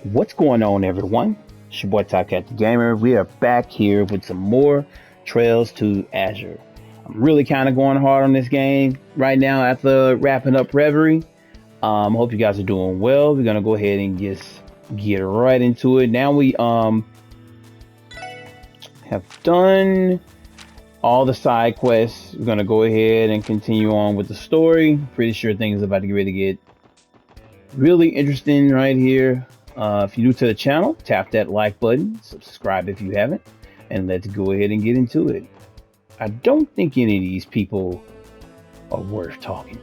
What's going on, everyone? It's your boy Tycat the Gamer. We are back here with some more Trails to Azure. I'm really kind of going hard on this game right now after wrapping up Reverie. Hope you guys are doing well. We're gonna go ahead and just get right into it. Now we have done all the side quests. We're gonna go ahead and continue on with the story. Pretty sure things are about to get ready to get really interesting right here. If you're new to the channel, tap that like button, subscribe if you haven't, and let's go ahead and get into it. I don't think any of these people are worth talking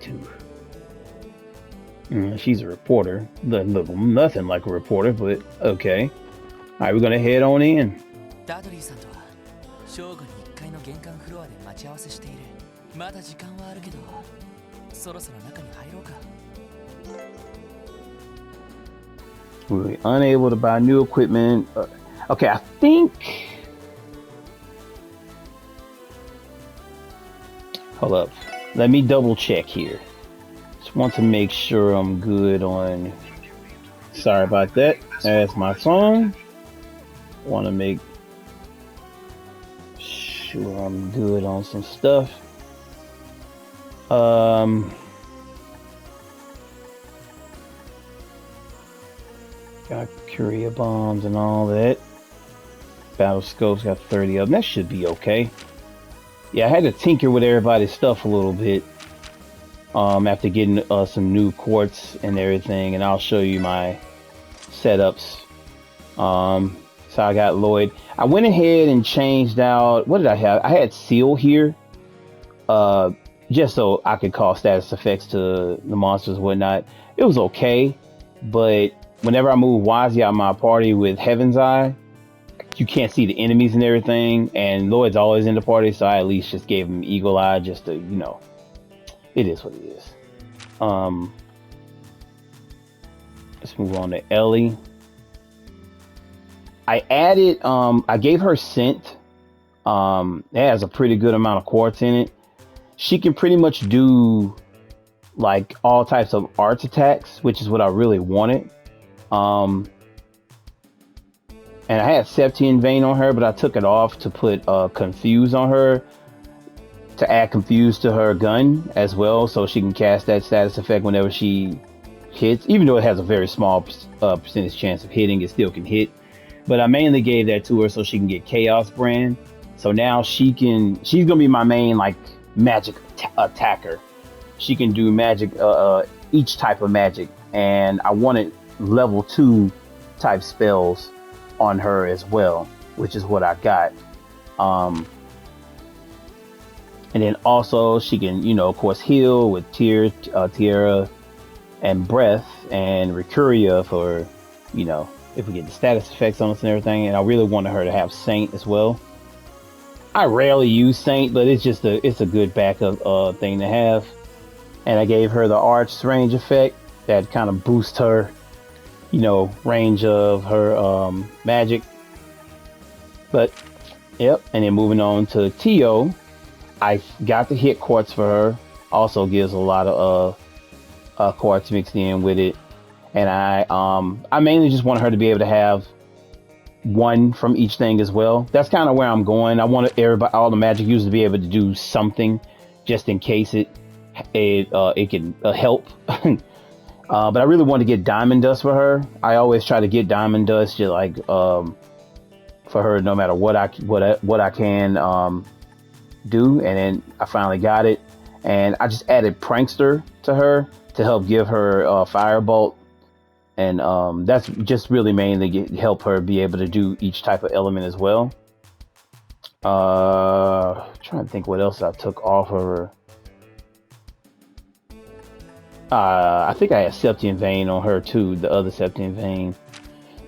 to. She's a reporter. Nothing like a reporter, but okay. Alright, we're gonna head on in. We're unable to buy new equipment. Okay, I think. Hold up. Let me double check here. Just want to make sure I'm good on. Sorry about that. That's my phone. Want to make sure I'm good on some stuff. Got courier bombs and all that. Battle scopes, got 30 of them. That should be okay. Yeah, I had to tinker with everybody's stuff a little bit after getting some new quartz and everything, and I'll show you my setups. So I got Lloyd. I went ahead and changed out. What did I have? I had Seal here, just so I could cause status effects to the monsters and whatnot. It was okay, but whenever I move Wazzy out of my party with Heaven's Eye, you can't see the enemies and everything, and Lloyd's always in the party, so I at least just gave him Eagle Eye just to, it is what it is. Let's move on to Ellie. I added, I gave her Scent. It has a pretty good amount of quartz in it. She can pretty much do like all types of arts attacks, which is what I really wanted. And I had Septian Vein on her, but I took it off to put Confuse on her, to add Confuse to her gun as well, so she can cast that status effect whenever she hits. Even though it has a very small percentage chance of hitting, it still can hit. But I mainly gave that to her so she can get Chaos Brand. So now she's gonna be my main like magic attacker. She can do magic, each type of magic, and I wanted level 2 type spells on her as well, which is what I got. And then also she can, of course, heal with Tierra and Breath and Recuria for, if we get the status effects on us and everything. And I really wanted her to have Saint as well. I rarely use Saint, but it's a good backup thing to have. And I gave her the Arch range effect that kind of boosts her range of her magic. But yep, and then moving on to Tio, I got the hit quartz for her. Also gives a lot of quartz mixed in with it, and I mainly just want her to be able to have one from each thing as well. That's kind of where I'm going. I want all the magic users to be able to do something, just in case it can help. But I really want to get Diamond Dust for her. I always try to get Diamond Dust just like for her, no matter what I can do. And then I finally got it, and I just added Prankster to her to help give her Firebolt, and that's just really mainly help her be able to do each type of element as well. Trying to think what else I took off of her. I think I had Septian Vein on her too, the other Septian Vein.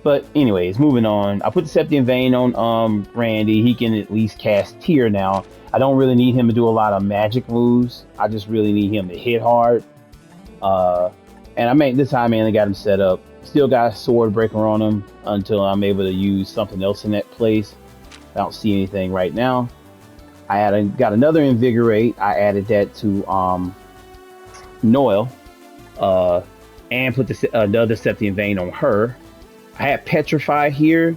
But anyways, moving on. I put the Septian Vein on Randy. He can at least cast Tear now. I don't really need him to do a lot of magic moves. I just really need him to hit hard. And this time I mainly got him set up. Still got Sword Breaker on him until I'm able to use something else in that place. I don't see anything right now. I got another Invigorate. I added that to Noel. And put the other Septian Vein on her. I had Petrify here,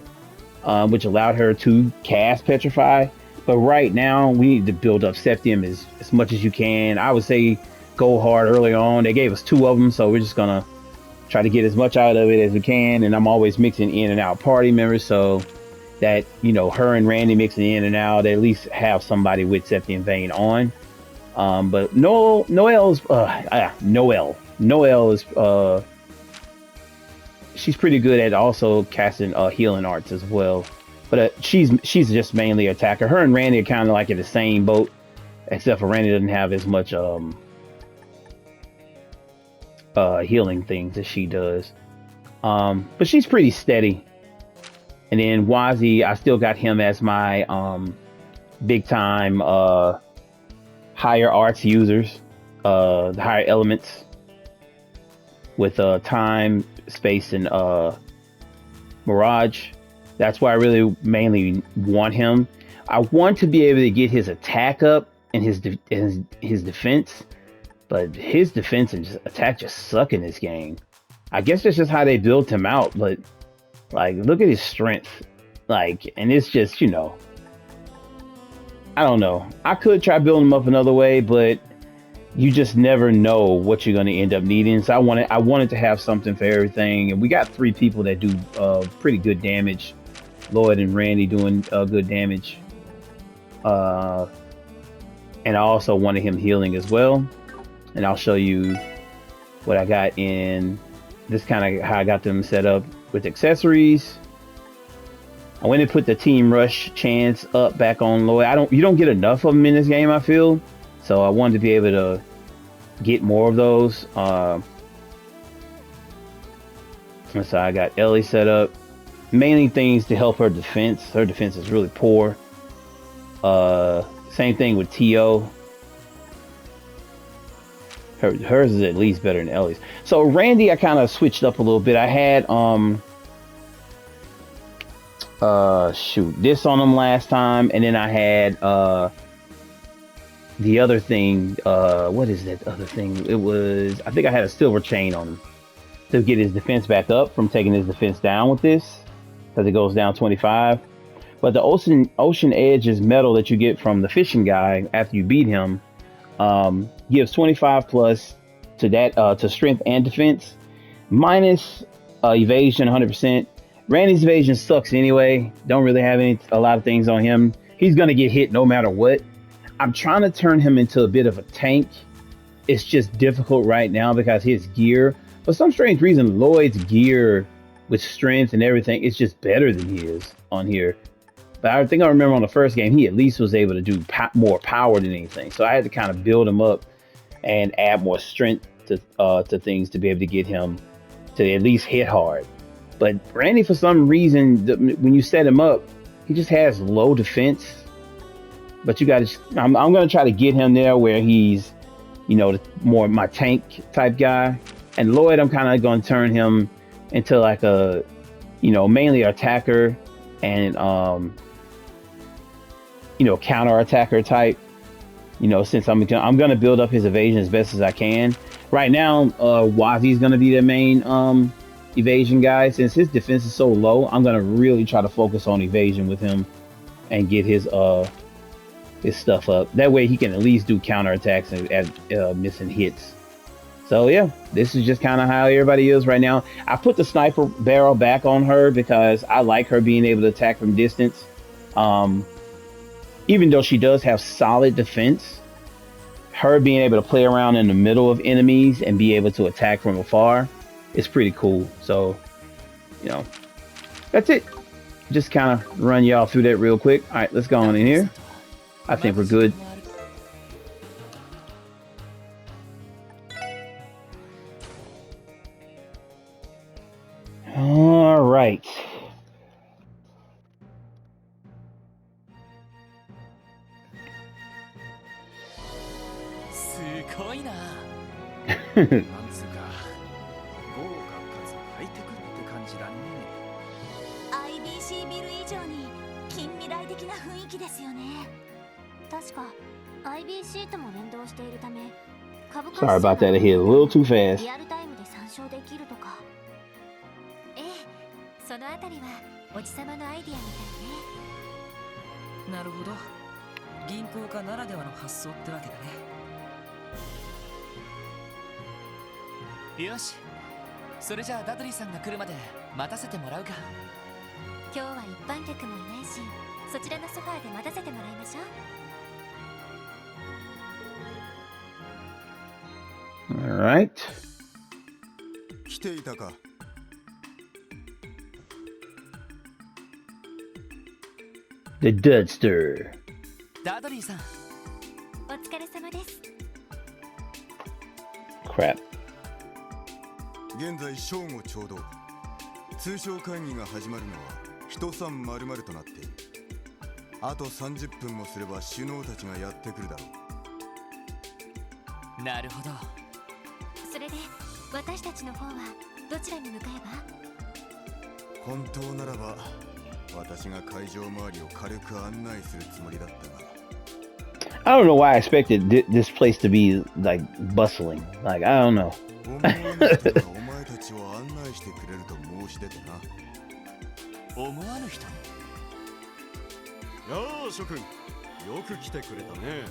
which allowed her to cast Petrify. But right now, we need to build up Septium as much as you can. I would say go hard early on. They gave us 2 of them, so we're just gonna try to get as much out of it as we can. And I'm always mixing in and out party members, so that, you know, her and Randy mixing in and out, they at least have somebody with Septium Vein on. But Noelle is she's pretty good at also casting healing arts as well. But she's just mainly attacker. Her and Randy are kind of like in the same boat, except for Randy doesn't have as much healing things as she does. But she's pretty steady. And then Wazi, I still got him as my big time higher arts users, the higher elements with time, space, and Mirage. That's why I really mainly want him. I want to be able to get his attack up and his defense, but his defense and attack just suck in this game. I guess that's just how they built him out, but like, look at his strength. Like, and it's just, you know, I don't know. I could try building him up another way, but you just never know what you're going to end up needing. So I wanted to have something for everything. And we got 3 people that do pretty good damage. Lloyd and Randy doing good damage. And I also wanted him healing as well. And I'll show you what I got in this, kind of how I got them set up with accessories. I went and put the team rush chance up back on Lloyd. You don't get enough of them in this game, I feel. So I wanted to be able to get more of those. So I got Ellie set up. Mainly things to help her defense. Her defense is really poor. Same thing with T.O. Hers is at least better than Ellie's. So Randy, I kind of switched up a little bit. I had this on him last time, and then I had the other thing. What is that other thing? It was, I think I had a silver chain on him to get his defense back up from taking his defense down with this, because it goes down 25. But the ocean edge is metal that you get from the fishing guy after you beat him. Gives 25 plus to that to strength and defense, minus evasion 100%. Randy's evasion sucks anyway. Don't really have a lot of things on him. He's gonna get hit no matter what. I'm trying to turn him into a bit of a tank. It's just difficult right now because his gear, for some strange reason, Lloyd's gear with strength and everything is just better than his on here. But I think I remember on the first game, he at least was able to do more power than anything. So I had to kind of build him up and add more strength to things to be able to get him to at least hit hard. But Randy, for some reason, when you set him up, he just has low defense. But you got to, I'm going to try to get him there where he's, you know, more my tank type guy. And Lloyd, I'm kind of going to turn him into like a, you know, mainly attacker and, you know, counter attacker type. You know, since I'm going to build up his evasion as best as I can. Right now, Wazi's going to be the main evasion guy. Since his defense is so low, I'm going to really try to focus on evasion with him and get his stuff up. That way he can at least do counter attacks and missing hits. So yeah, this is just kind of how everybody is right now. I put the sniper barrel back on her because I like her being able to attack from distance. Even though she does have solid defense, her being able to play around in the middle of enemies and be able to attack from afar is pretty cool. So, you know, that's it. Just kind of run y'all through that real quick. All right, let's go on in here. I think we're good. All right. Sorry about that, I hit a little too fast. そのあたりはおじさまのアイディアみたいね。なるほど。銀行家ならではの発想ってわけだね。よし、それじゃあダドリーさんが来るまで待たせてもらうか。今日は一般客もいないし、そちらのソファーで待たせてもらいましょう。 Alright. 来ていたか。The Dudster. ダドリーさん。お疲れ様です。 Crap. 現在正午ちょうど。通商会議が始まるのは人300となっている。あと30分もすれば首脳たちがやってくるだろう。なるほど。それで私たちの方はどちらに向かえば？本当ならば私が会場周りを軽く案内するつもりだったが。I don't know why I expected this place to be like bustling. Like, I don't know. 思わぬ人がお前たちを案内してくれると申し出てな。思わぬ人？やあ、諸君、よく来てくれたね。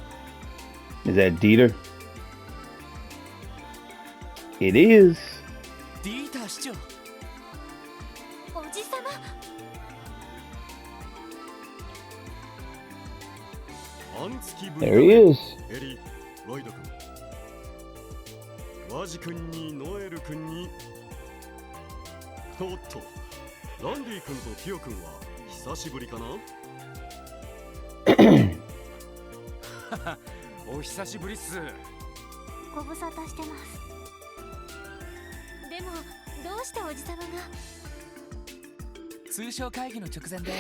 Is that Dieter? It is. ディーター市長。おじさま。半月ぶり There he is. エリ、ロイド君、ワジ君にノエル君に。おっと、ランディ君とティオ君は久しぶりかな。お久しぶりっす。ご無沙汰してます。でもどうしておじさまが？通商会議の直前で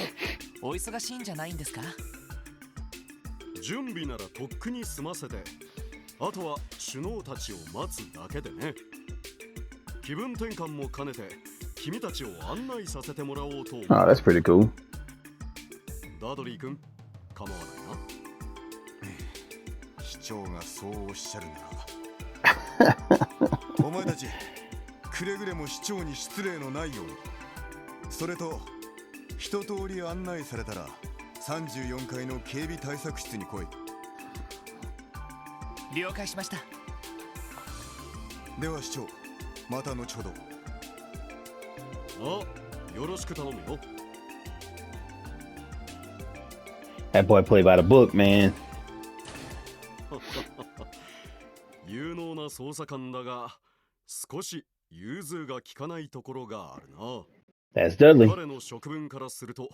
お忙しいんじゃないんですか？準備ならとっくに済ませて、あとは首脳たちを待つだけでね。気分転換も兼ねて君たちを案内させてもらおうと。Oh, that's pretty cool. ダドリー君、構わないな。市長がそうおっしゃるなら。お前たち、くれぐれも市長に失礼のないように。それと一通り案内されたら34階の警備対策室に来い。了解しました。では市長、また後ほど。あ、よろしく頼むよ。That boy played by the book, man. 有能な捜査官だが、少し融通が利かないところがあるな。That's Dudley. 彼の職分からすると、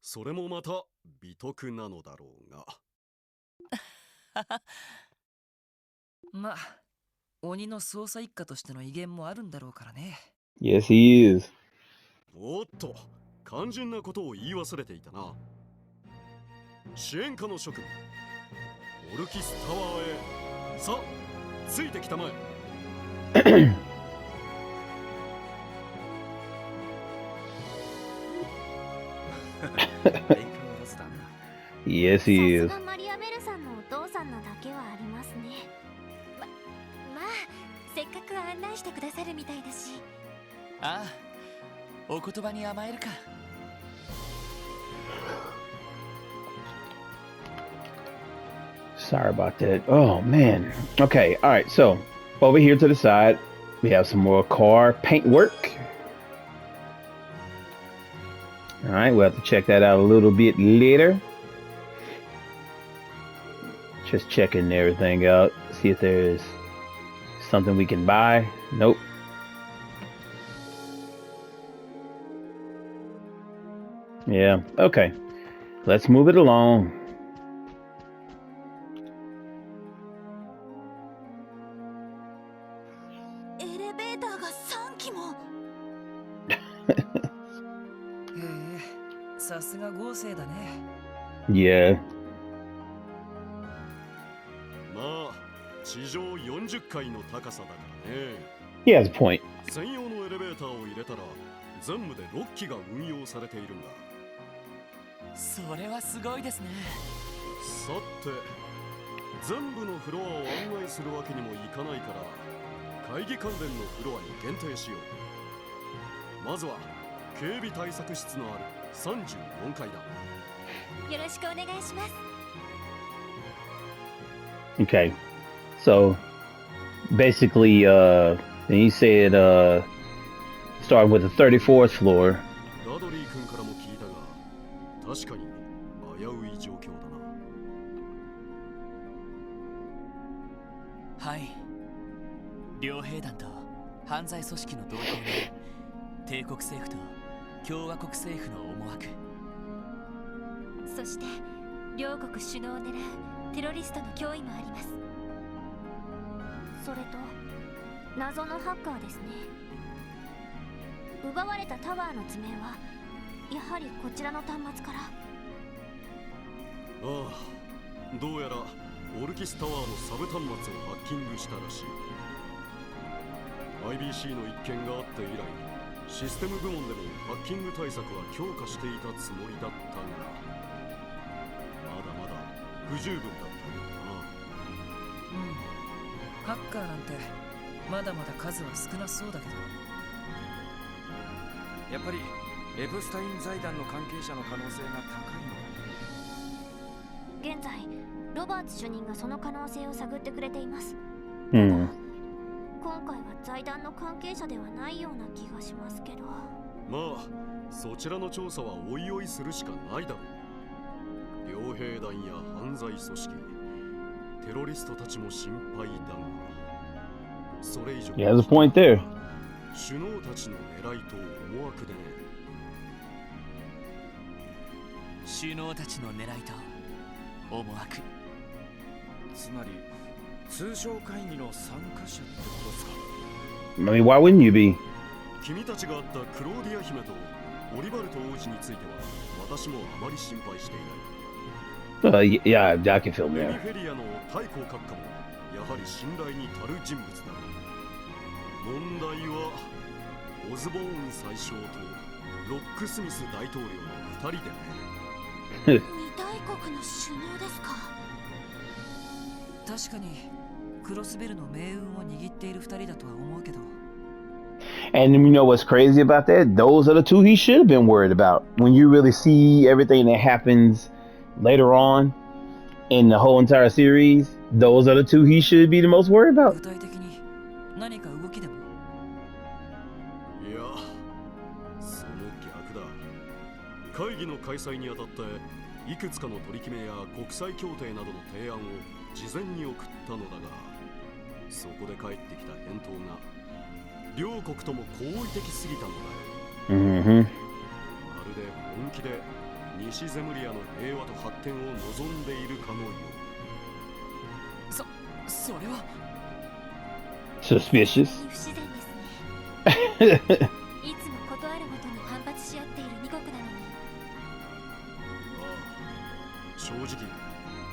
それもまた美徳なのだろうが。まあ、鬼の捜査一課としての威厳もあるんだろうからね。Yes, he is. おっと、肝心なことを言い忘れていたな。支援課の諸君、オルキスタワーへ、さあ、ついてきたまえ。Yes, he さ is. すがマリアベルさんのお父さんのだけはありますね。まあせっかく案内してくださるみたいだし。ああ、お言葉に甘えるか。Sorry about that. Oh, man. Okay, all right. So, over here to the side, we have some more car paint work. All right, we'll have to check that out a little bit later. Just checking everything out. See if there's something we can buy. Nope. Yeah, okay. Let's move it along. エレベーターが3機も。へえ、さすが豪勢だね。Yeah. まあ、地上40階の高さだからね。He has a point. 専用のエレベーターを入れたら、全部で6機が運用されているんだ。それはすごいですね。さて、全部のフロアを案内するわけにもいかないから、会議関連のフロアに限定しよう。まずは警備対策室のある34階だ。よろしくお願いします。 Okay, so basically, and you said starting with the 34th floor. ラドリー君からも聞いたが、確かに危うい状況だな。はい。両兵団と犯罪組織の動向で帝国政府と共和国政府の思惑、そして両国首脳を狙うテロリストの脅威もあります。それと謎のハッカーですね。奪われたタワーの図面はやはりこちらの端末から。ああ、どうやらオルキスタワーのサブ端末をハッキングしたらしい。 IBC の一件があって以来、システム部門でもハッキング対策は強化していたつもりだったが、まだまだ不十分だったんだな。うん。ハッカーなんてまだまだ数は少なそうだけど。やっぱりエプスタイン財団の関係者の可能性が高いの。現在ロバーツ主任がその可能性を探ってくれています。Hmm. 今回は財団の関係者ではないような気がしますけど。まあ、そちらの調査はおいおいするしかないだろう。両兵団や犯罪組織、テロリストたちも心配だが、それ以上 He has a point there. 首脳たちの狙いと思惑でね。首脳たちの狙いと思惑。つまり通商会議の参加者ってことですか。 I mean, why wouldn't you be? 君たちが会ったクローディア姫とオリバルト王子については私もあまり心配していない。Yeah, I can feel レミ that. フェリアの太閤閣下もやはり信頼に足る人物だ。問題はオズボーン宰相とロックスミス大統領の2人でね。二大国の首脳ですか。確かにクロスベルの命運を握っている二人だとは思うけど。 And you know what's crazy about that? Those are the two he should have been worried about. When you really see everything that happens later on in the whole entire series, those are the two he should be the most worried about. 具体的に何か動きでも。いや、その逆だ。会議の開催にあたっていくつかの取り決めや国際協定などの提案を事前に送ったのだが、そこで返ってきた返答が両国とも好意的すぎたのだよ。 Mm-hmm. まるで本気で西ゼムリアの平和と発展を望んでいるかのよう。それは Suspicious. 不自然ですね。いつもことあるごとに反発し合っている二国なのに。ああ、正直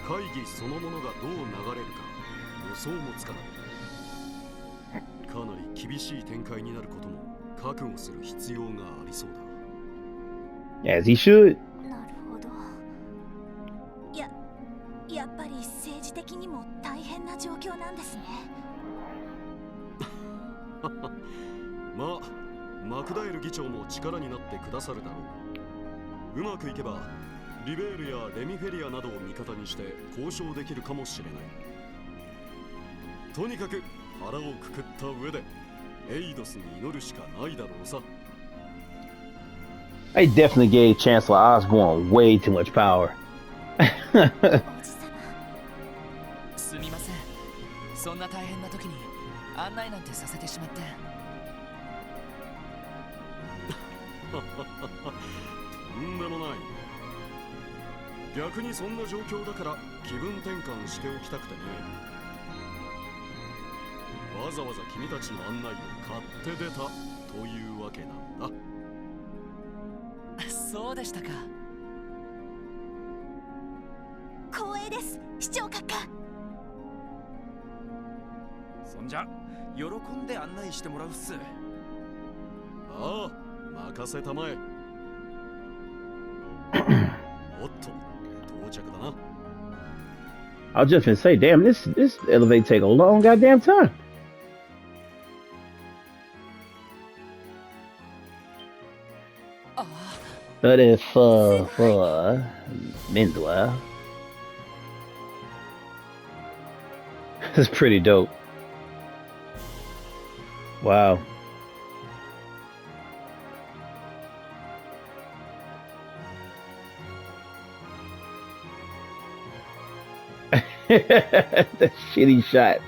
会議そのものがどう流れるか予想もつかない。かなり厳しい展開になることも覚悟する必要がありそうだ。 As he should. なるほど。やっぱり政治的にも大変な状況なんですね。まあ、マクダエル議長も力になってくださるだろう。うまくいけばリベールやレミフェリアなどを味方にして交渉できるかもしれない。とにかく腹をくくった上でエイドスに祈るしかないだろうさ。 They definitely gave Chancellor Osborne way too much power. おじさすみません。そんな大変な時に案内なんてさせてしまって。とんでもない。逆にそんな状況だから気分転換しておきたくてね。わざわざ君たちの案内を買って出たというわけなんだ。そうでしたか。光栄です、市長閣下。そんじゃ喜んで案内してもらうっす。ああ、任せたまえ。おっと、到着だな。 I was just gonna say, damn, this elevator take a long goddamn time. That is for Mendwa. That's pretty dope. Wow. That shitty shot.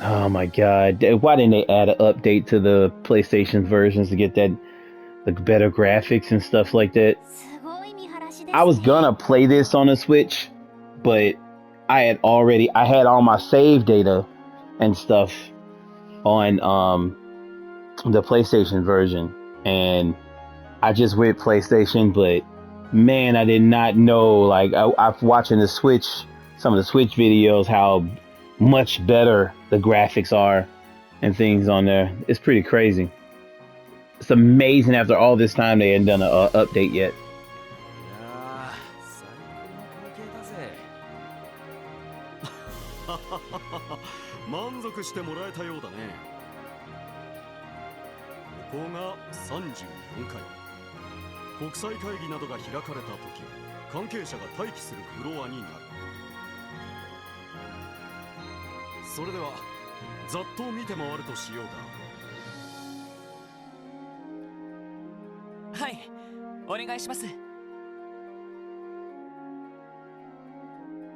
Oh my god. Why didn't they add an update to the PlayStation versions to get that the better graphics and stuff like that? すごい見晴らしで I す was ね gonna play this on the Switch, but I had all my save data and stuff on the PlayStation version, and I just went PlayStation, but man, I did not know. Like I'm watching the Switch, some of the Switch videos, how much better the graphics are and things on there. It's pretty crazy. It's amazing after all this time they hadn't done an update yet. いやー、最高の光景だぜ。満足してもらえたようだね。ここが34回。国際会議などが開かれた時、関係者が待機するフロアになる。それではざっと見て回るとしようか。はい、お願いします。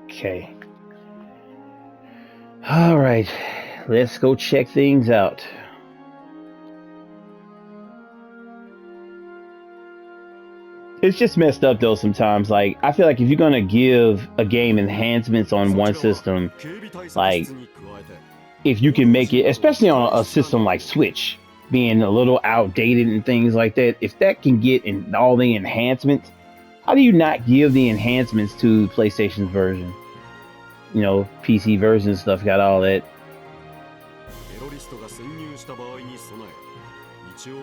Okay. All right, let's go check things out. It's just messed up though sometimes. Like, I feel like if you're gonna give a game enhancements on one system, like, if you can make it, especially on a system like Switch, being a little outdated and things like that, if that can get in all the enhancements, how do you not give the enhancements to PlayStation's version? You know, PC version stuff got all that. テロリストが潜入した場合に備え、一応警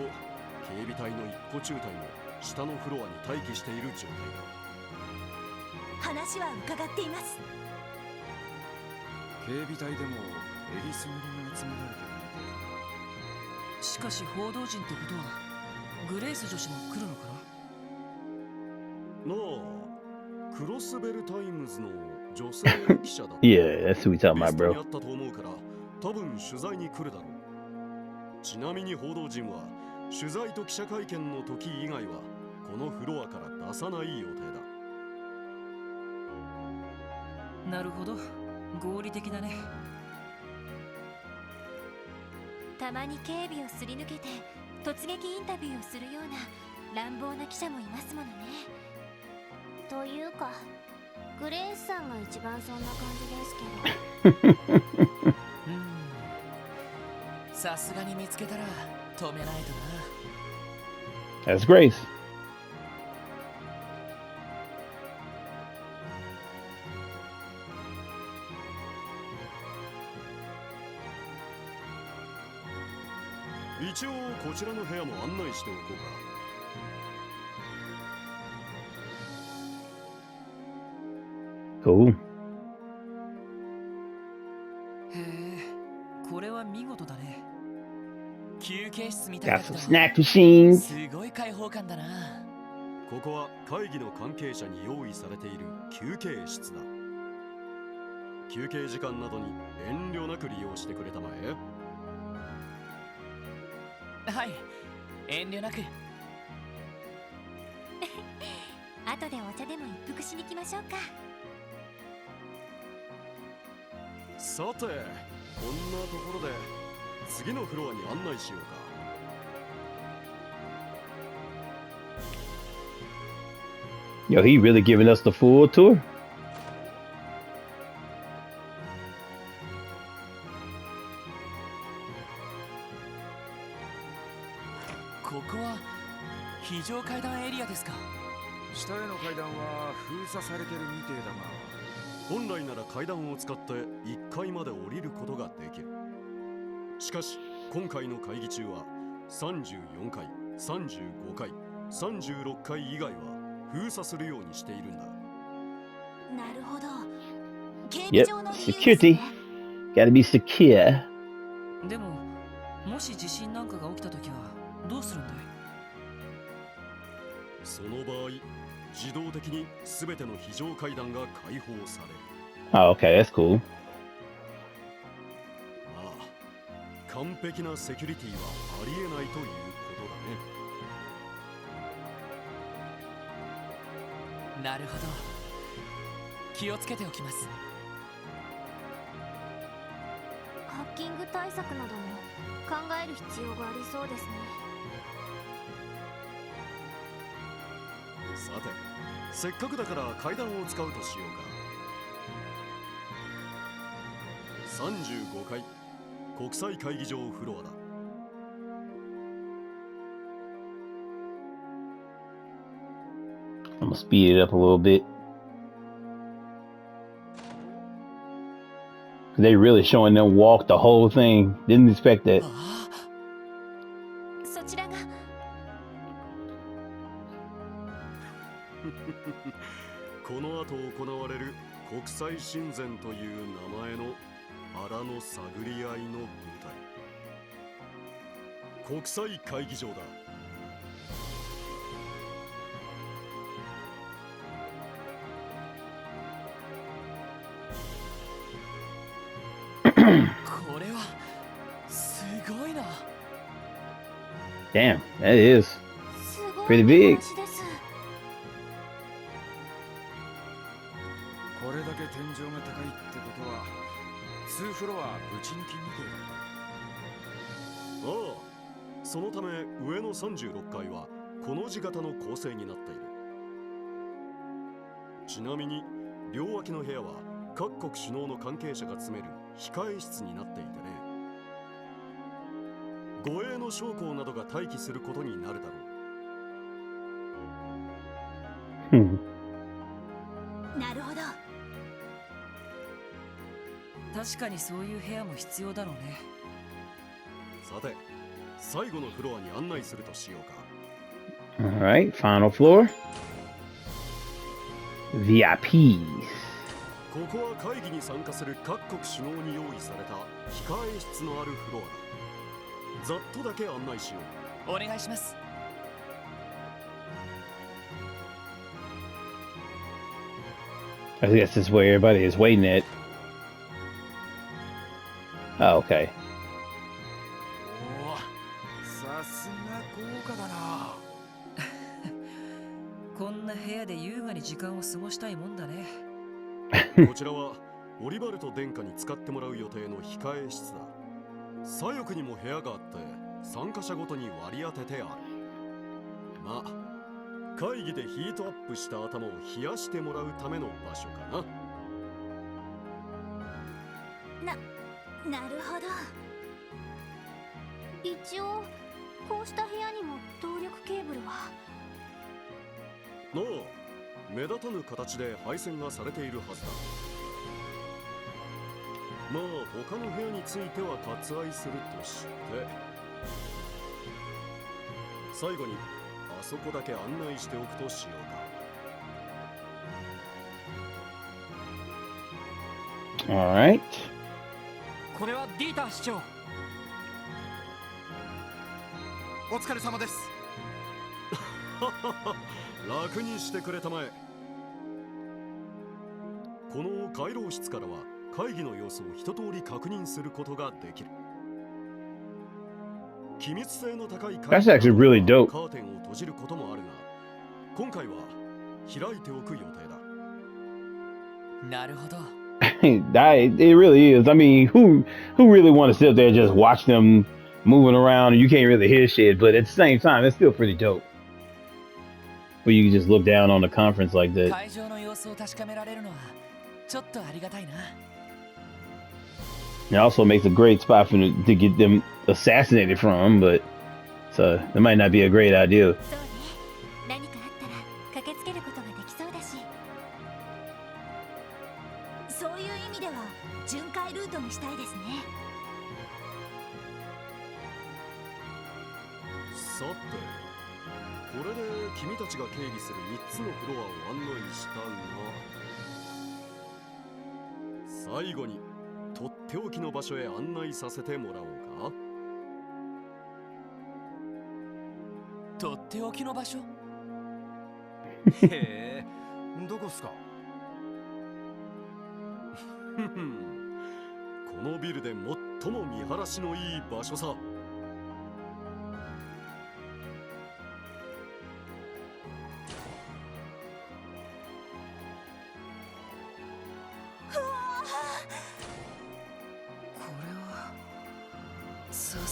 備隊の一個中隊も下のフロアに待機している状態だ。話は伺っています。警備隊でもエリス塗りが集められてるみたいだな。しかし報道陣ってことはグレース女子も来るのかな。なあ、クロスベルタイムズの女性記者だった。Yeah, that's who we talking リ about, ストに bro. あったと思うから、多分取材に来るだろう。ちなみに報道陣は取材と記者会見の時以外はこのフロアから出さない予定だ。なるほど、合理的だね。たまに警備をすり抜けて突撃インタビューをするような乱暴な記者もいますものね。というかグレースさんが一番そんな感じですけど。さすがに見つけたら止めないとな。 That's Grace. 一応こちらの部屋も案内しておこうか。Cool. へえ、これは見事だね。休憩室みたいだ Got け some ど、 snack machines. すごい開放感だな。ここは会議の関係者に用意されている休憩室だ。休憩時間などに遠慮なく利用してくれたまえ。はい、遠慮なく。後でお茶でも一服しに行きましょうか。さて、こんなところで次のフロアに案内しようか。Yo, he really giving us the full tour. ここは非常階段エリアですか。下への階段は封鎖されてるみてえだが、本来なら階段を使って1階まで降りることができる。しかし今回の会議中は34階、35階、36階以外は封鎖するようにしているんだ。なるほど。警備 Yep, 上の理由です security. ね。 Gotta be secure. でももし地震なんかが起きた時はどうするんだい？その場合、自動的に全ての非常階段が開放される。Oh, okay, that's cool. まあ、完璧なセキュリティはありえないということだね。なるほど。気をつけておきます。ハッキング対策なども考える必要がありそうですね。さて、せっかくだから階段を使うとしようか。35階国際会議場フロアだ。I'm gonna speed it up a little bit. They really showing them walk the whole thing. Didn't expect that. そちらがこの後行われる国際親善という名前の腹の探り合いの舞台、国際会議場だ。これはすごいな。Damn, that is すごい pretty big. 話です。これだけ天井が高いってことは2フロアぶち抜きに出る。ああ、そのため上の36階はこの字型の構成になっている。ちなみに両脇の部屋は各国首脳の関係者が詰める控え室になっていてね、護衛の将校などが待機することになるだろう。Hmm. なるほど。確かにそういう部屋も必要だろうね。さて、最後のフロアに案内するとしようか。All right, final floor. VIPs. ここは会議に参加する各国首脳に用意された控え室のあるフロアだ。ざっとだけ案内しよう。お願いします。I guess this is where everybody is waiting at. Oh, okay. おお、さすが豪華だな。こんな部屋で優雅に時間を過ごしたいもんだね。こちらはオリバルト殿下に使ってもらう予定の控え室だ。左翼にも部屋があって参加者ごとに割り当ててある。まあ、会議でヒートアップした頭を冷やしてもらうための場所かな。なるほど。一応こうした部屋にも動力ケーブルは。なあ、目立たぬ形で配線がされているはずだ。まあ他の部屋については割愛するとして、最後にあそこだけ案内しておくとしようか。 All right. これはディーター市長。お疲れ様です。楽にしてくれたまえ。この回廊室からは会議の様子を一通り確認することができる。機密性の高い That's actually really dope. カーテンを閉じることもあるが、今回は開いておく予定だ。なるほど。It really is. I mean, who really want to sit there and just watch them moving around and you can't really hear shit, but at the same time, it's still pretty dope. Where you can just look down on the conference like that. 会場の様子を確かめられるのはちょっとありがたいな。It also makes a great spot for to get them assassinated from, but so that might not be a great idea. そうね。何かあったら駆けつけることができそうだし。そういう意味では巡回ルートにしたいですね。さて、これで君たちが警備する3つのフロアを案内したが、最後にとっておきの場所へ案内させてもらおうか。とっておきの場所？へえ、どこっすか？このビルで最も見晴らしのいい場所さ。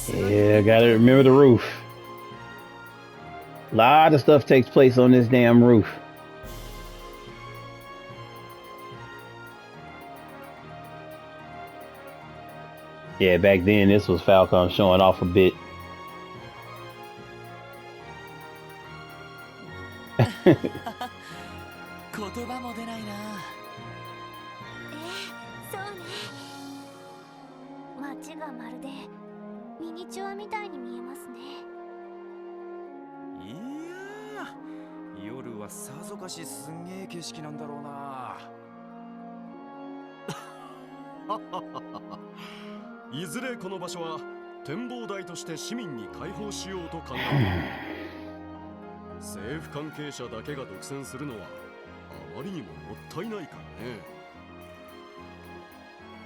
Yeah, gotta remember the roof. A lot of stuff takes place on this damn roof. Yeah, back then this was Falcon showing off a bit. 言葉も出ないな。そうね。街がまるでミニチュアみたいに見えますね。いやー、夜はさぞかしすんげえ景色なんだろうな。いずれこの場所は展望台として市民に開放しようと考えている。政府関係者だけが独占するのはあまりにももったいないからね。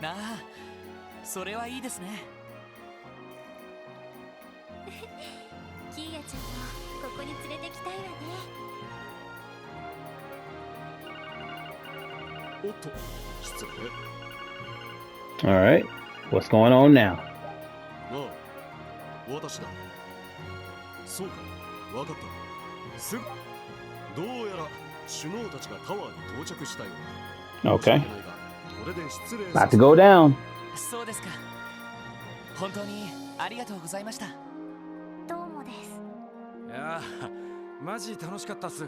なあ、それはいいですね。キーヤちゃんもここに連れてきたいわね。おっと、失礼。All right, what's going on now? ああ、私だ。そうか、わかった。すぐ。どうやら首脳たちがタワーに到着したようだ。 Okay, これで失礼 about to go down. そうですか。本当にありがとうございました。どうもです。いやー、マジ楽しかったっす。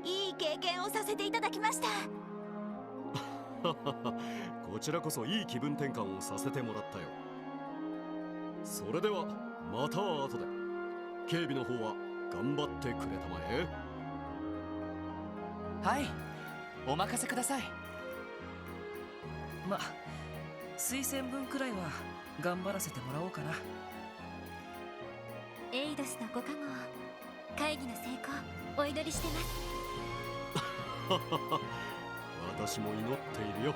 いい経験をさせていただきました。こちらこそいい気分転換をさせてもらったよ。それではまた後で。警備の方は頑張ってくれたまえ。はい、お任せください。ま、推薦文くらいは頑張らせてもらおうかな。エイドスのご加護、会議の成功お祈りしてます。私も祈っているよ。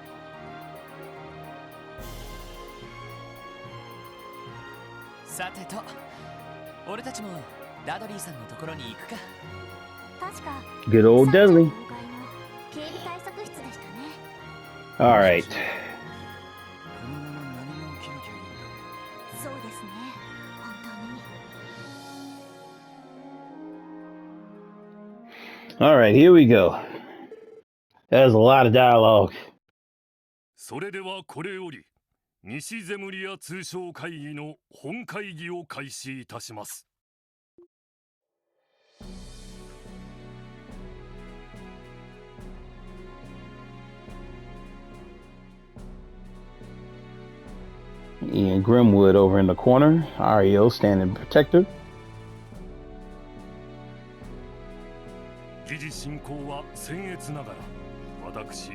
さてと、俺たちもダドリーさんのところに行くか。確か Good old サンちゃん Dudley. の向かいの警備対策室でしたね。All right. このまま何も起きなきゃいいんだ。そうですね。本当に。All right, here we go. That was a lot of dialogue. それではこれより西ゼムリア通商会議の本会議を開始いたします。Ian Grimwood over in the corner. Ario standing protective. 議事進行は僭越ながら私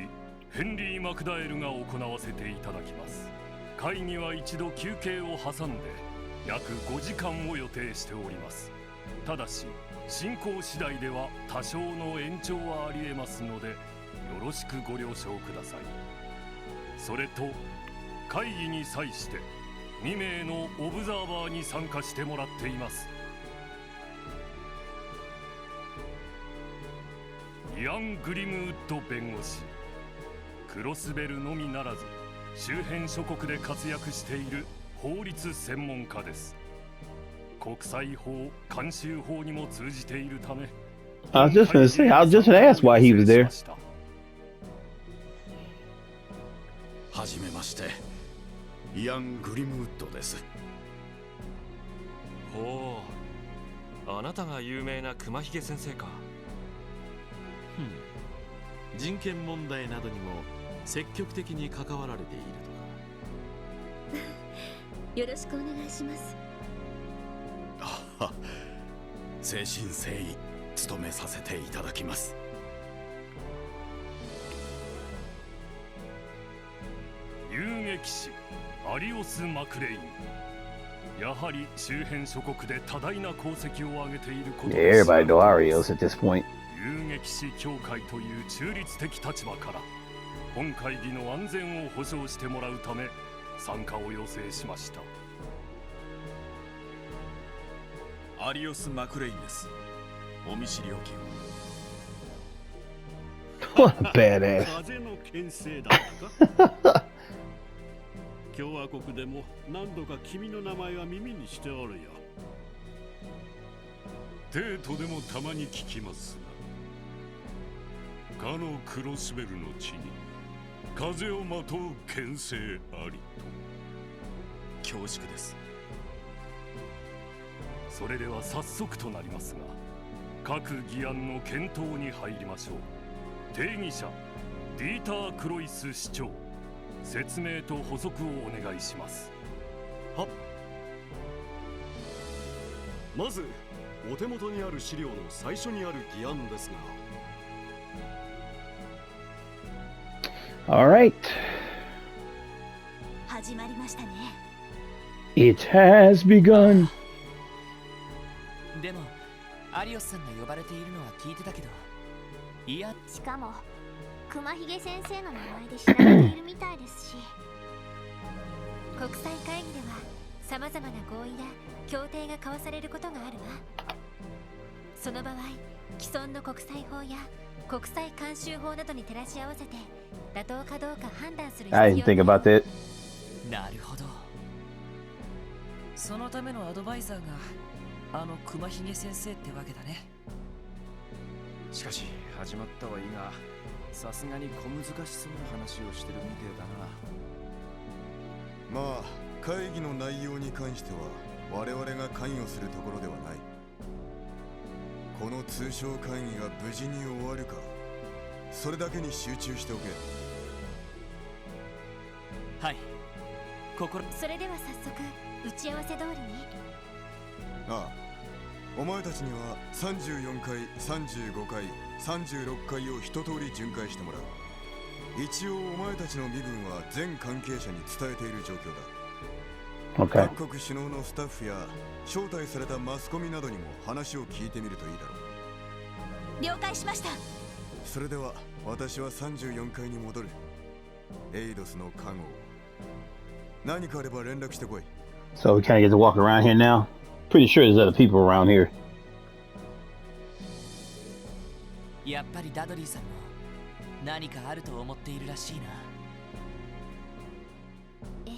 ヘンリー・マクダエルが行わせていただきます。会議は一度休憩を挟んで約5時間を予定しております。ただし進行次第では多少の延長はありえますのでよろしくご了承ください。それと会議に際して2名のオブザーバーに参加してもらっています。イアン・グリムウッド弁護士、クロスベルのみならず周辺諸国で活躍している法律専門家です。国際法、慣習法にも通じているため、I was just gonna ask why he was there. はじめまして、イアン・グリムウッドです。ほう、あなたが有名な熊ひげ先生か。人権問題などにも積極的に関わられているとか。よろしくお願いします。あは、誠心誠意務めさせていただきます。遊撃騎士アリオス・マクレイン。やはり周辺諸国で多大な功績を上げていること Yeah, everybody know Arios at this point. 遊撃士協会という中立的立場から本会議の安全を保障してもらうため参加を要請しました。アリオス・マクレインです。お見知りおきを。What a badass. 風の牽制だったか。共和国でも何度か君の名前は耳にしておるよ。テートでもたまに聞きますが、かのクロスベルの地に風をまとう牽制ありと。恐縮です。それでは早速となりますが、各議案の検討に入りましょう。定義者ディーター・クロイス市長、説明と補足をお願いします。はっ。まずお手元にある資料の最初にある議案ですが、 All right. 始まりましたね。 It has begun. でもアリオスさんが呼ばれているのは聞いてたけど、いや、しかも熊ひげ先生の名前で知られているみたいですし、国際会議では様々な合意や協定が交わされることがあるわ。その場合、既存の国際法や国際慣習法などに照らし合わせて妥当かどうか判断する必要が I didn't think about that. なるほど。そのためのアドバイザーがあの熊ひげ先生ってわけだね。しかし始まったはいいが、さすがに小難しそうな話をしてるみてえだまあ会議の内容に関しては我々が関与するところではない。この通商会議が無事に終わるか、それだけに集中しておけ。はい、それでは早速打ち合わせ通りに。ああ、お前たちには34回、35回、36回を一通り巡回してもらう。一応お前たちの身分は全関係者に伝えている状況だ。Okay. 各国首脳のスタッフや招待されたマスコミなどにも話を聞いてみるといいだろう。了解しました。それでは私は34階に戻る。エイドスの加護、何かあれば連絡してこい。 So we kind of get to walk around here now. Pretty sure there's other people around here. やっぱりダドリーさんも何かあると思っているらしいな。ええ、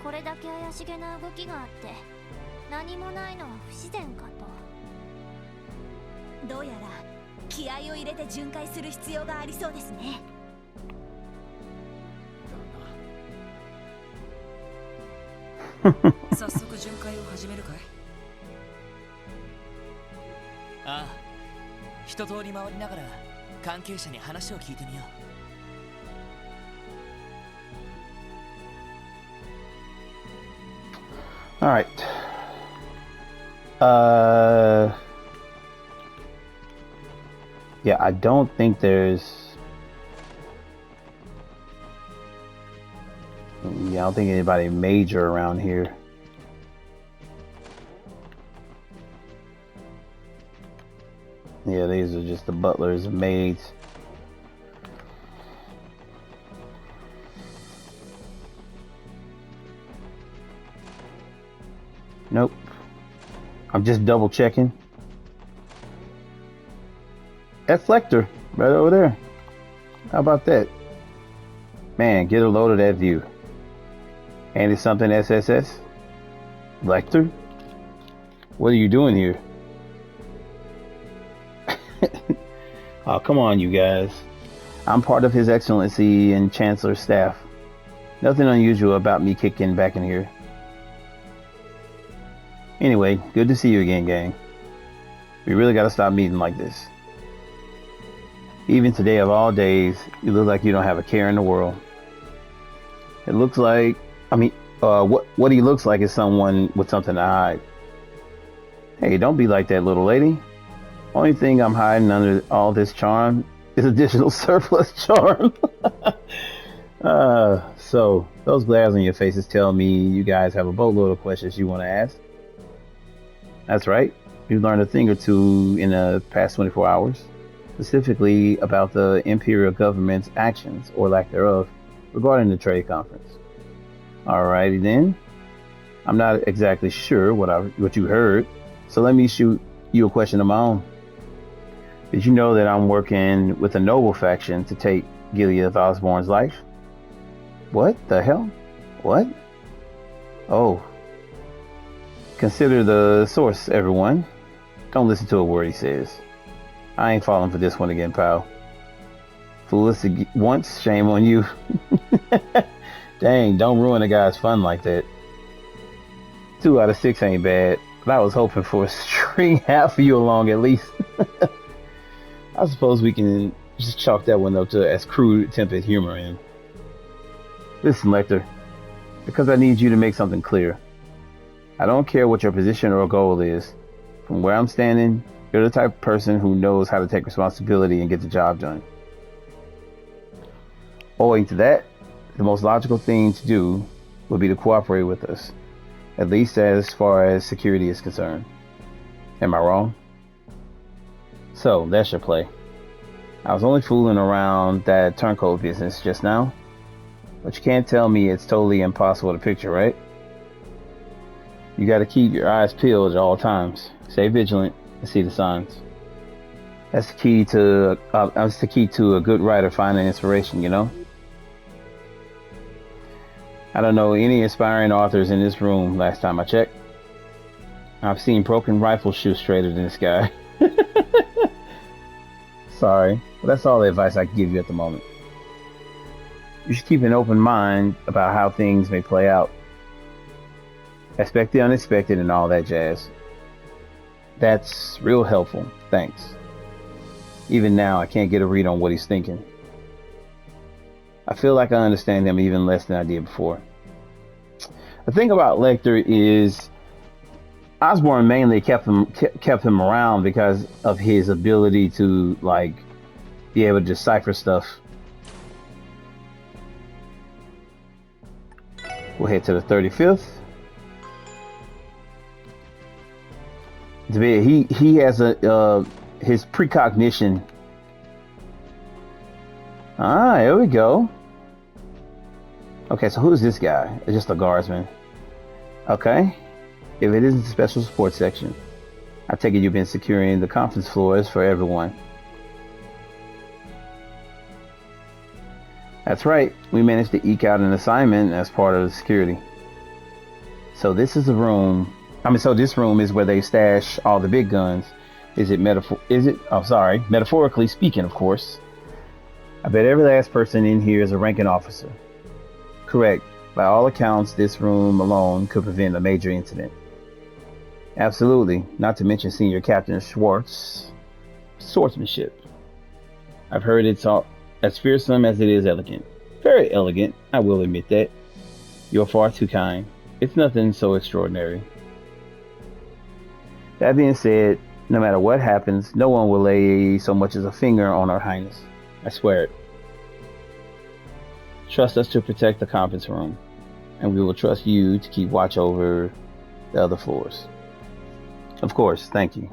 これだけ怪しげな動きがあって何もないのは不自然かと。どうやら気合を入れて巡回する必要がありそうですね。早速巡回を始めるかい？ああ、一通り回りながら関係者に話を聞いてみよAll right. Yeah, I don't think there's. Yeah, I don't think anybody major around here. Yeah, these are just the butlers and maids. Nope. I'm just double checking. That's Lecter, right over there. How about that? Man, get a load of that view. And it's something SSS? Lecter? What are you doing here? Oh, come on, you guys. I'm part of His Excellency and Chancellor's staff. Nothing unusual about me kicking back in here. Anyway, good to see you again, gang. We really gotta stop meeting like this. Even today of all days, you look like you don't have a care in the world. It looks like, what he looks like is someone with something to hide. Hey, don't be like that, little lady. Only thing I'm hiding under all this charm is additional surplus charm. So those glares on your faces tell me you guys have a boatload of questions you want to ask. That's right. You learned a thing or two in the past 24 hours, specifically about the imperial government's actions, or lack thereof, regarding the trade conference. Alrighty then. I'm not exactly sure what you heard, so let me shoot you a question of my own. Did you know that I'm working with a noble faction to take Gilead of Osborne's life? What the hell? What? Oh. Consider the source, everyone. Don't listen to a word he says. I ain't falling for this one again, pal. Fool us once, shame on you. Dang, don't ruin a guy's fun like that. 2 out of 6 ain't bad, but I was hoping for a string half of you along at least. I suppose we can just chalk that one up to as crude attempted humor in. Listen, Lecter, because I need you to make something clear. I don't care what your position or goal is. From where I'm standing, you're the type of person who knows how to take responsibility and get the job done. Owing to that, the most logical thing to do would be to cooperate with us, at least as far as security is concerned. Am I wrong? So, that's your play. I was only fooling around that turncoat business just now, but you can't tell me it's totally impossible to picture, right? You gotta keep your eyes peeled at all times. Stay vigilant and see the signs. That's the key to a good writer finding inspiration, you know? I don't know any aspiring authors in this room last time I checked. I've seen broken rifles shoot straighter than this guy. Sorry, but that's all the advice I can give you at the moment. You should keep an open mind about how things may play out. Expect the unexpected and all that jazz. That's real helpful, thanks. Even now, I can't get a read on what he's thinking. I feel like I understand him even less than I did before. The thing about Lecter is Osborne mainly kept him around because of his ability to like be able to decipher stuff. We'll head to the 35th. He has his precognition. Ah, here we go. Okay, so who's this guy? It's just a guardsman. Okay. If it isn't the special support section, I take it you've been securing the conference floors for everyone. That's right. We managed to eke out an assignment as part of the security. So this is the room. So this room is where they stash all the big guns. Metaphorically speaking, of course. I bet every last person in here is a ranking officer. Correct. By all accounts, this room alone could prevent a major incident. Absolutely. Not to mention Senior Captain Schwartz's swordsmanship. I've heard it's all as fearsome as it is elegant. Very elegant, I will admit that. You're far too kind. It's nothing so extraordinary. That being said, no matter what happens, no one will lay so much as a finger on Her Highness. I swear it. Trust us to protect the conference room, and we will trust you to keep watch over the other floors. Of course, thank you.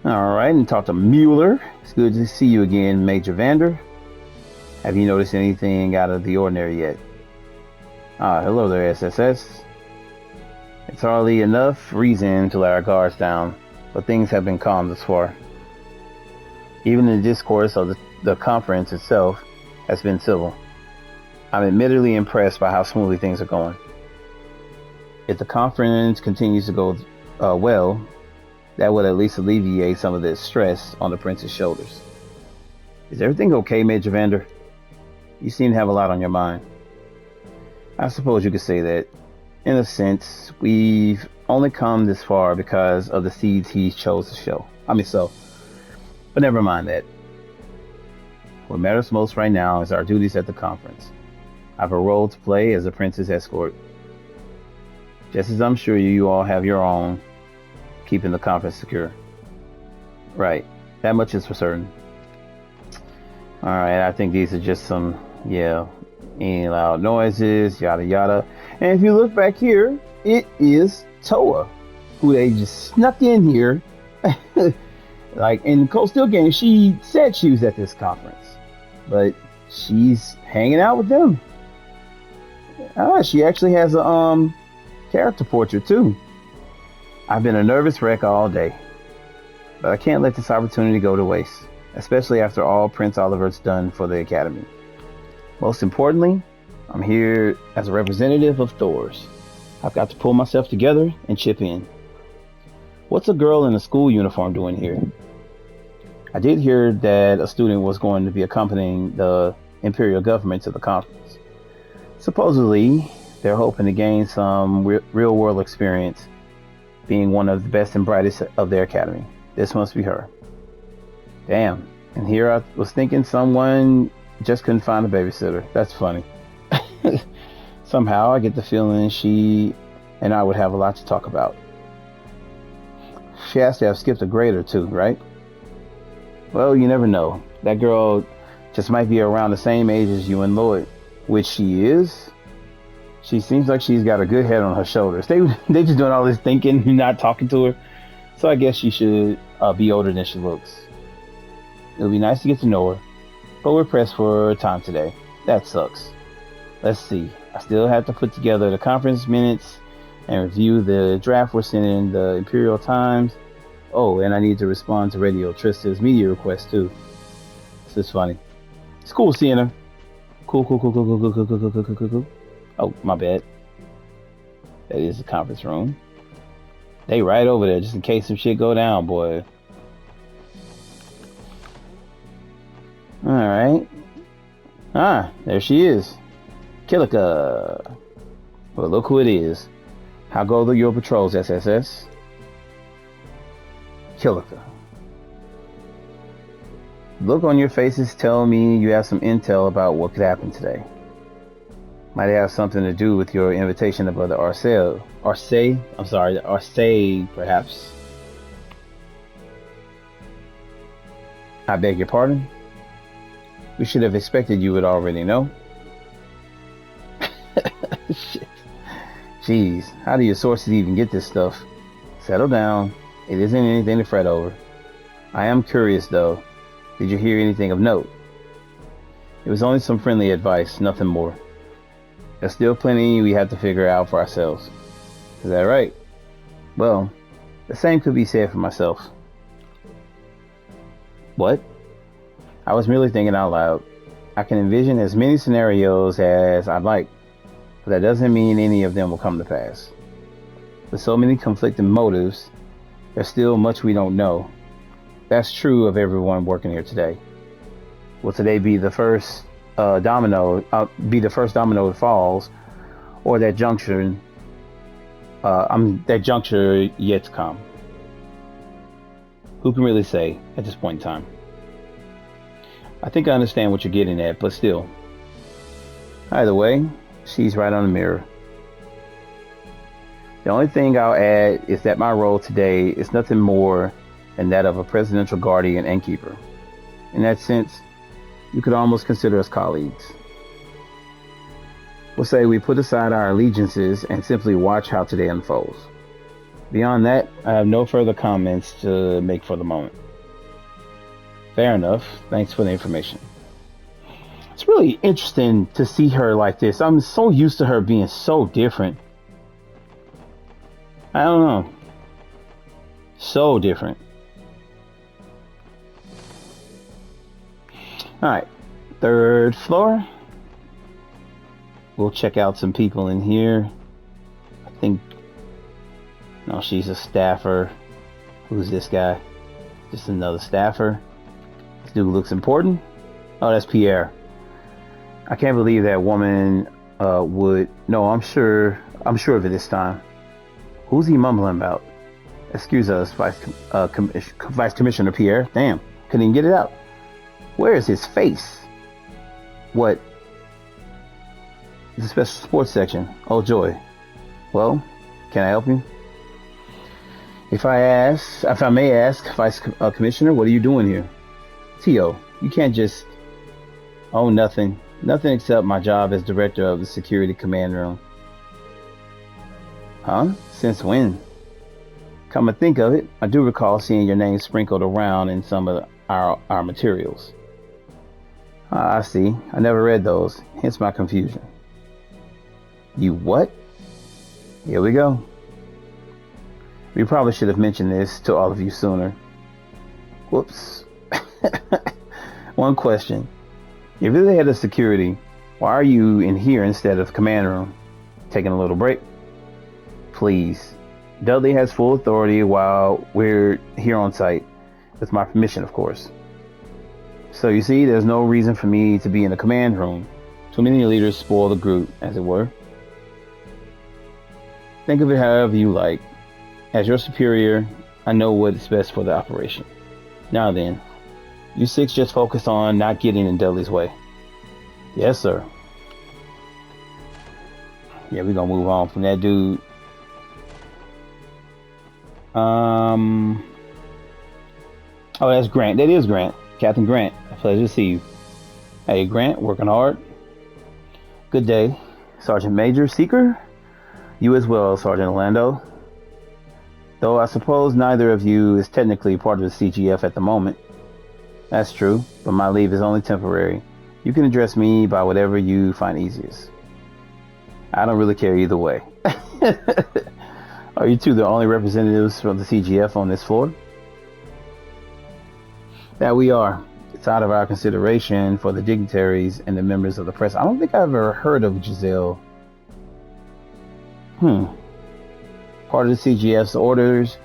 Alright, and talk to Mueller. It's good to see you again, Major Vander. Have you noticed anything out of the ordinary yet? Hello there, SSS. It's hardly enough reason to let our guards down, but things have been calm thus far. Even the discourse of the conference itself has been civil. I'm admittedly impressed by how smoothly things are going. If the conference continues to go well, that would at least alleviate some of this stress on the prince's shoulders. Is everything okay, Major Vander? You seem to have a lot on your mind. I suppose you could say that. In a sense, we've only come this far because of the seeds he chose to sow. But never mind that. What matters most right now is our duties at the conference. I have a role to play as the prince's escort. Just as I'm sure you all have your own, keeping the conference secure. Right, that much is for certain. Alright, I think these are just some Yeah, any loud noises, yada yada. And if you look back here, it is Toa, who they just snuck in here. Like in the Cold Steel game, she said she was at this conference, but she's hanging out with them. Ah, she actually has a character portrait too. I've been a nervous wreck all day, but I can't let this opportunity go to waste, especially after all Prince Oliver's done for the Academy. Most importantly, I'm here as a representative of Thor's. I've got to pull myself together and chip in. What's a girl in a school uniform doing here? I did hear that a student was going to be accompanying the Imperial government to the conference. Supposedly, they're hoping to gain some real-world experience being one of the best and brightest of their academy. This must be her. Damn. And here I was thinking someone just couldn't find a babysitter. That's funny. Somehow I get the feeling she and I would have a lot to talk about. She has to have skipped a grade or two, right? Well, you never know. That girl just might be around the same age as you and Lloyd, which she is. She seems like she's got a good head on her shoulders. They just doing all this thinking and not talking to her. So I guess she should be older than she looks. It would be nice to get to know her, but we're pressed for time today. That sucks. Let's see. I still have to put together the conference minutes and review the draft we're sending the Imperial Times. Oh, and I need to respond to Radio Trista's media request too. This is funny. It's cool seeing her. Cool. Oh, my bad. That is the conference room. They right over there just in case some shit go down, boy. Alright. Ah, there she is. Kilika. Well, look who it is. How go your patrols, SSS? Kilika. Look on your faces tell me you have some intel about what could happen today. Might have something to do with your invitation of Brother Arcee, perhaps. I beg your pardon? We should have expected you would already know. Shit. Jeez, how do your sources even get this stuff? Settle down. It isn't anything to fret over. I am curious though. Did you hear anything of note? It was only some friendly advice, nothing more. There's still plenty we have to figure out for ourselves. Is that right? Well, the same could be said for myself. What? I was merely thinking out loud. I can envision as many scenarios as I'd like, but that doesn't mean any of them will come to pass. With so many conflicting motives, there's still much we don't know. That's true of everyone working here today. Will today be the first domino that falls, or that juncture yet to come? Who can really say at this point in time? I think I understand what you're getting at, but still. Either way, she's right on the mirror. The only thing I'll add is that my role today is nothing more than that of a presidential guardian and keeper. In that sense, you could almost consider us colleagues. We'll say we put aside our allegiances and simply watch how today unfolds. Beyond that, I have no further comments to make for the moment. Fair enough. Thanks for the information. It's really interesting to see her like this. I'm so used to her being so different. I don't know. So different. Alright. Third floor. We'll check out some people in here. I think... No, she's a staffer. Who's this guy? Just another staffer. This dude looks important. Oh, that's Pierre. I can't believe that woman would... No, I'm sure of it this time. Who's he mumbling about? Excuse us, Vice Commissioner Pierre. Damn, couldn't even get it out. Where is his face? What? It's a special sports section. Oh, joy. Well, can I help you? If I may ask, Vice Commissioner, what are you doing here? Tio, you can't just... Oh, nothing. Nothing except my job as director of the security command room. Huh? Since when? Come to think of it, I do recall seeing your name sprinkled around in some of our materials. I see. I never read those, hence my confusion. You what? Here we go. We probably should have mentioned this to all of you sooner. Whoops. One question. If you're the head of security, why are you in here instead of command room? Taking a little break? Please. Dudley has full authority while we're here on site. With my permission, of course. So you see, there's no reason for me to be in the command room. Too many leaders spoil the group, as it were. Think of it however you like. As your superior, I know what's best for the operation. Now then, you six just focus on not getting in Dudley's way. Yes, sir. Yeah, we're gonna move on from that dude. Oh, that's Grant. That is Grant. Captain Grant. A pleasure to see you. Hey, Grant, working hard? Good day. Sergeant Major Seeker? You as well, Sergeant Orlando. Though I suppose neither of you is technically part of the CGF at the moment. That's true, but my leave is only temporary. You can address me by whatever you find easiest. I don't really care either way. Are you two the only representatives from the CGF on this floor? That we are. It's out of our consideration for the dignitaries and the members of the press. I don't think I've ever heard of Giselle. Part of the CGF's orders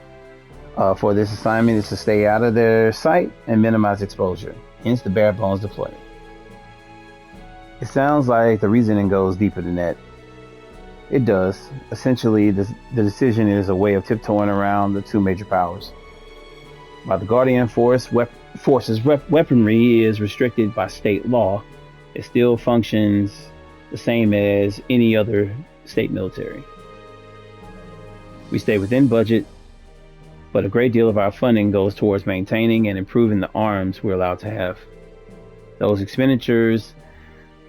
for this assignment is to stay out of their sight and minimize exposure. Hence the bare bones deployment. It sounds like the reasoning goes deeper than that. It does. Essentially, the decision is a way of tiptoeing around the two major powers. While the Guardian Force's weaponry is restricted by state law, it still functions the same as any other state military. We stay within budget, but a great deal of our funding goes towards maintaining and improving the arms we're allowed to have. Those expenditures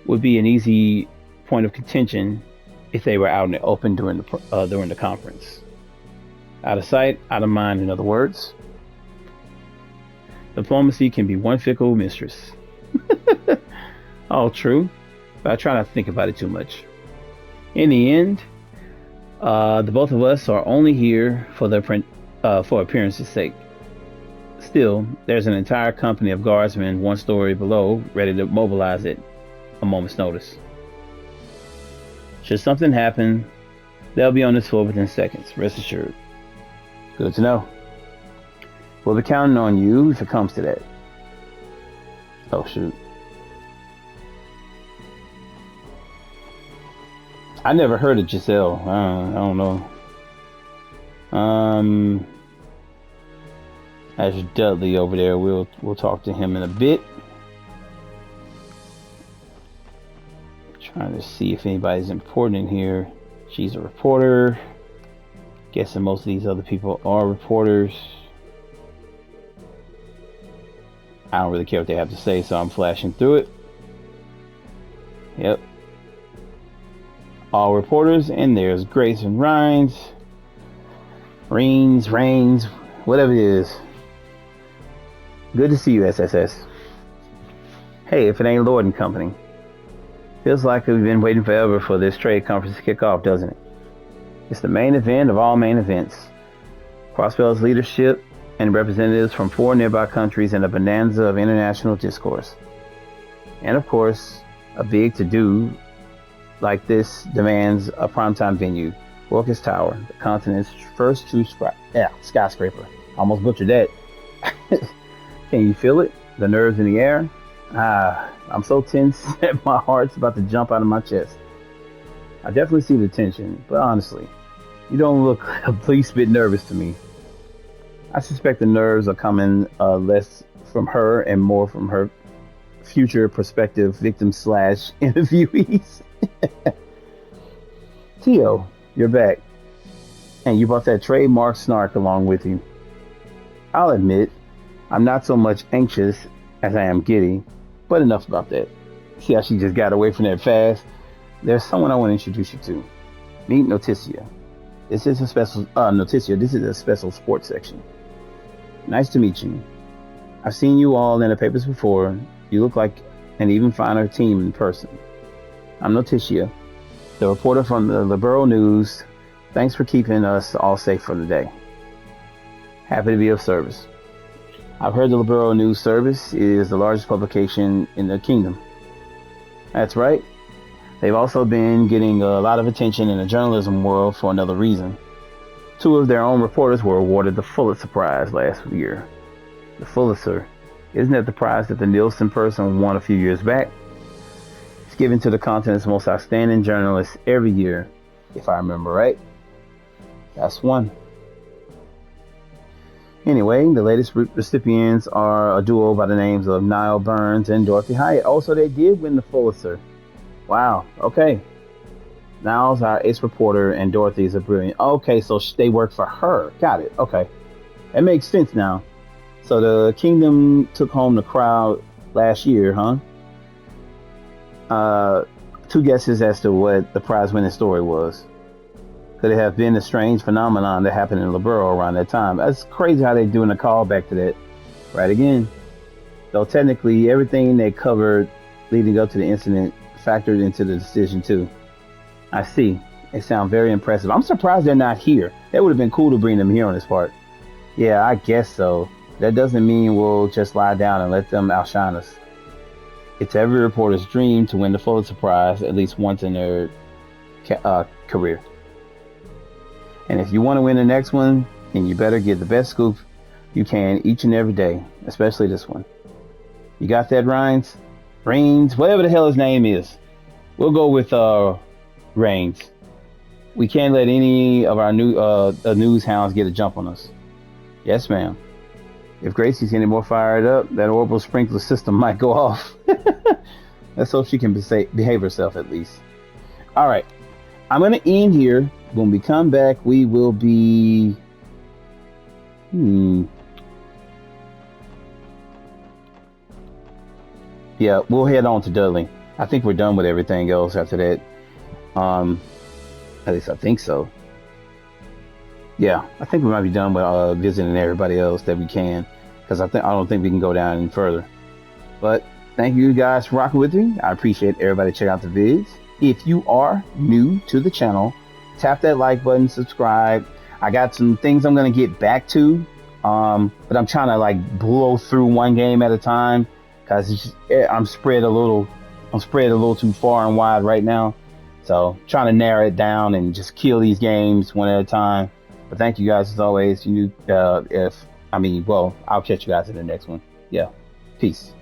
would be an easy point of contention if they were out in the open during the conference. Out of sight, out of mind, in other words. Diplomacy can be one fickle mistress. All true, but I try not to think about it too much. In the end, the both of us are only here for appearance's sake. Still, there's an entire company of guardsmen one story below, ready to mobilize at a moment's notice. Should something happen, they'll be on this floor within seconds, rest assured. Good to know. We'll be counting on you if it comes to that. Oh, shoot. I never heard of Giselle. I don't know. Azure Dudley over there. We'll talk to him in a bit. Trying to see if anybody's important in here. She's a reporter. Guessing most of these other people are reporters. I don't really care what they have to say, so I'm flashing through it. Yep. All reporters, and there's Grace and Rains, whatever it is. Good to see you, SSS. Hey, if it ain't Lord and Company. Feels like we've been waiting forever for this trade conference to kick off, doesn't it? It's the main event of all main events. Crossbell's leadership and representatives from 4 nearby countries and a bonanza of international discourse. And of course, a big to-do like this demands a primetime venue, Orcus Tower, the continent's first true skyscraper. Almost butchered that. Can you feel it? The nerves in the air? I'm so tense that my heart's about to jump out of my chest. I definitely see the tension, but honestly, you don't look a least bit nervous to me. I suspect the nerves are coming less from her and more from her future prospective victim/interviewees. Tio, you're back. And you brought that trademark snark along with you. I'll admit, I'm not so much anxious as I am giddy, but enough about that. See how she just got away from that fast? There's someone I want to introduce you to. Meet Noticia. This is a special Noticia. This is a special sports section. Nice to meet you. I've seen you all in the papers before. You look like an even finer team in person. I'm Noticia, the reporter from the Liberal News. Thanks for keeping us all safe for the day. Happy to be of service. I've heard the Liberal News Service is the largest publication in the kingdom. That's right. They've also been getting a lot of attention in the journalism world for another reason. 2 of their own reporters were awarded the Pulitzer Prize last year. The Pulitzer, isn't that the prize that the Nielsen person won a few years back? It's given to the continent's most outstanding journalists every year, if I remember right. That's one. Anyway, the latest recipients are a duo by the names of Niall Burns and Dorothy Hyatt. Also, they did win the Pulitzer. Wow. Okay. Niall's our ace reporter and Dorothy's a brilliant. Okay, so they work for her. Got it. Okay. That makes sense now. So the Kingdom took home the crowd last year, huh? 2 guesses as to what the prize-winning story was. Could it have been a strange phenomenon that happened in Liberal around that time? That's crazy how they're doing a callback to that right again. Though technically everything they covered leading up to the incident factored into the decision too. I see. They sound very impressive. I'm surprised they're not here. That would have been cool to bring them here on this part. Yeah, I guess so. That doesn't mean we'll just lie down and let them outshine us. It's every reporter's dream to win the Pulitzer Prize at least once in their career. And if you want to win the next one, then you better get the best scoop you can each and every day, especially this one. You got that, Rains? Whatever the hell his name is. We'll go with Rains. We can't let any of our news hounds get a jump on us. Yes, ma'am. If Gracie's any more fired up, that orbital sprinkler system might go off. Let's hope she can behave herself at least. All right. I'm going to end here. When we come back, we will be... Yeah, we'll head on to Dudley. I think we're done with everything else after that. At least I think so. Yeah, I think we might be done with visiting everybody else that we can, because I don't think we can go down any further. But thank you guys for rocking with me. I appreciate everybody checking out the vids. If you are new to the channel, tap that like button, subscribe. I got some things I'm gonna get back to, but I'm trying to like blow through one game at a time, because I'm spread a little too far and wide right now. So trying to narrow it down and just kill these games one at a time. But thank you guys as always. I'll catch you guys in the next one. Yeah, peace.